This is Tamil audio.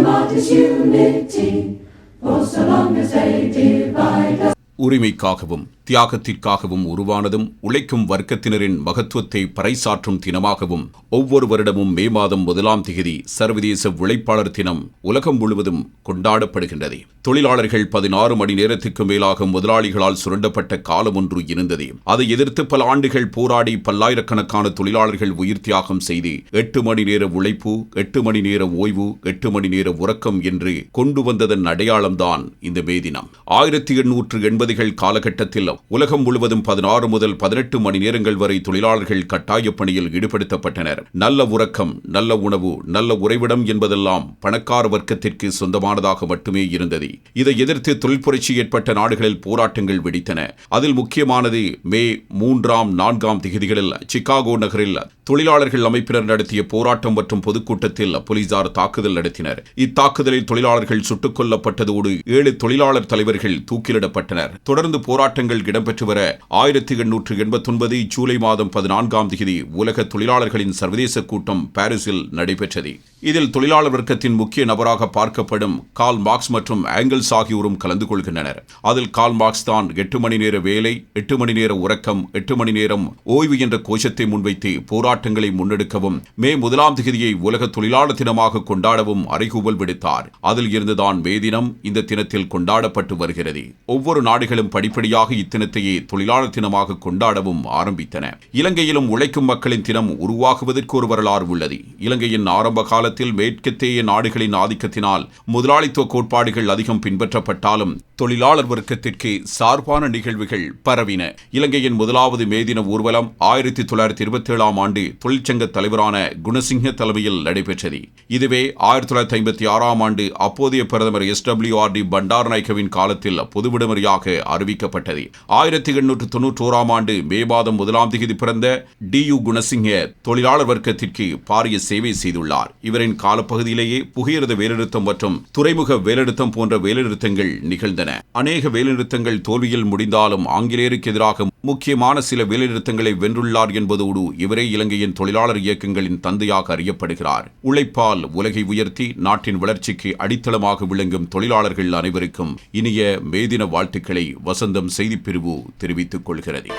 what is unity, for so long as they divide us. உரிமைக்காகவும் தியாகத்திற்காகவும் உருவானதும் உழைக்கும் வர்க்கத்தினரின் மகத்துவத்தை பறைசாற்றும் தினமாகவும் ஒவ்வொரு வருடமும் மே மாதம் 1ஆம் தேதி சர்வதேச உழைப்பாளர் தினம் உலகம் முழுவதும் கொண்டாடப்படுகின்றது. தொழிலாளர்கள் 16 மணி நேரத்துக்கு மேலாக முதலாளிகளால் சுரண்டப்பட்ட காலம் ஒன்று இருந்தது. அதை எதிர்த்து பல ஆண்டுகள் போராடி பல்லாயிரக்கணக்கான தொழிலாளர்கள் உயிர் தியாகம் செய்து 8 மணி நேர உழைப்பு, 8 மணி நேர ஓய்வு, 8 மணி நேர உறக்கம் என்று கொண்டு வந்ததன் அடையாளம்தான் இந்த மே தினம். 1880கள் காலகட்டத்தில் உலகம் முழுவதும் 16 முதல் 18 மணி நேரங்கள் வரை தொழிலாளர்கள் கட்டாய பணியில் ஈடுபடுத்தப்பட்டனர். நல்ல உறக்கம், நல்ல உணவு, நல்ல உறைவிடம் என்பதெல்லாம் பணக்கார வர்க்கத்திற்கு சொந்தமானதாக மட்டுமே இருந்தது. இதை எதிர்த்து தொழில் புரட்சி ஏற்பட்ட நாடுகளில் போராட்டங்கள் வெடித்தன. அதில் முக்கியமானது மே 3ஆம் 4ஆம் தேதிகளில் சிகாகோ நகரில் தொழிலாளர்கள் அமைப்பினர் நடத்திய போராட்டம் மற்றும் பொதுக்கூட்டத்தில் போலீசார் தாக்குதல் நடத்தினர். இத்தாக்குதலில் தொழிலாளர்கள் சுட்டுக் கொல்லப்பட்டதோடு 7 தொழிலாளர் தலைவர்கள் தூக்கிலிடப்பட்டனர். தொடர்ந்து போராட்டங்கள் இடம்பெற்று வர 1889 ஜூலை மாதம் 14ஆம் தேதி உலக தொழிலாளர்களின் சர்வதேச கூட்டம் பாரிஸில் நடைபெற்றது. இதில் தொழிலாளர் வர்க்கத்தின் முக்கிய நபராக பார்க்கப்படும் கார்ல் மார்க்ஸ் மற்றும் ஆங்கிள்ஸ் ஆகியோரும் கலந்து கொள்கின்றனர். அதில் கார்ல் மார்க்ஸ் தான் 8 மணி நேர வேலை, 8 மணி நேர உறக்கம், 8 மணி நேரம் ஓய்வு என்ற கோஷத்தை முன்வைத்து போராட்டங்களை முன்னெடுக்கவும் மே 1ஆம் தேதியை உலக தொழிலாளர் தினமாக கொண்டாடவும் அறைகூவல் விடுத்தார். அதில் இருந்துதான் மே தினம் இந்த தினத்தில் கொண்டாடப்பட்டு வருகிறது. ஒவ்வொரு நாடுகளும் படிப்படியாக இத்தினத்தையே தொழிலாளர் தினமாக கொண்டாடவும் ஆரம்பித்தன. இலங்கையிலும் உழைக்கும் மக்களின் தினம் உருவாகுவதற்கு ஒரு வரலாறு உள்ளது. இலங்கையின் ஆரம்ப காலத்தில் மேற்கத்திய நாடுகளின் ஆதிக்கத்தினால் முதலாளித்துவ கோட்பாடுகள் அதிகம் பின்பற்றப்பட்டாலும் தொழிலாளர் வர்க்கத்திற்கு சார்பான நிகழ்வுகள் பரவின. இலங்கையின் முதலாவது மே தின ஊர்வலம் 1927ஆம் ஆண்டு தொழிற்சங்க தலைவரான குணசிங்க தலைமையில் நடைபெற்றது. இதுவே 1956ஆம் ஆண்டு அப்போதைய பிரதமர் SWRD பண்டாரநாயக்கவின் காலத்தில் பொது விடுமுறையாக அறிவிக்கப்பட்டது. 1891ஆம் ஆண்டு மே மாதம் 1ஆம் தேதி பிறந்த DU குணசிங்க தொழிலாளர் வர்க்கத்திற்கு பாரிய சேவை செய்துள்ளார். இவரின் காலப்பகுதியிலேயே புகையிரத வேலைநிறுத்தம் மற்றும் துறைமுக வேலைநிறுத்தம் போன்ற வேலைநிறுத்தங்கள் நிகழ்ந்தன. அநேக வேலைநிறுத்தங்கள் தோல்வியில் முடிந்தாலும் ஆங்கிலேயருக்கு எதிராக முக்கியமான சில வேலைநிறுத்தங்களை வென்றுள்ளார் என்பதோடு இவரே இலங்கையின் தொழிலாளர் இயக்கங்களின் தந்தையாக அறியப்படுகிறார். உழைப்பால் உலகை உயர்த்தி நாட்டின் வளர்ச்சிக்கு அடித்தளமாக விளங்கும் தொழிலாளர்கள் அனைவருக்கும் இனிய மே தின வாழ்த்துக்களை வசந்தம் செய்திப்பிரிவு தெரிவித்துக் கொள்கிறது.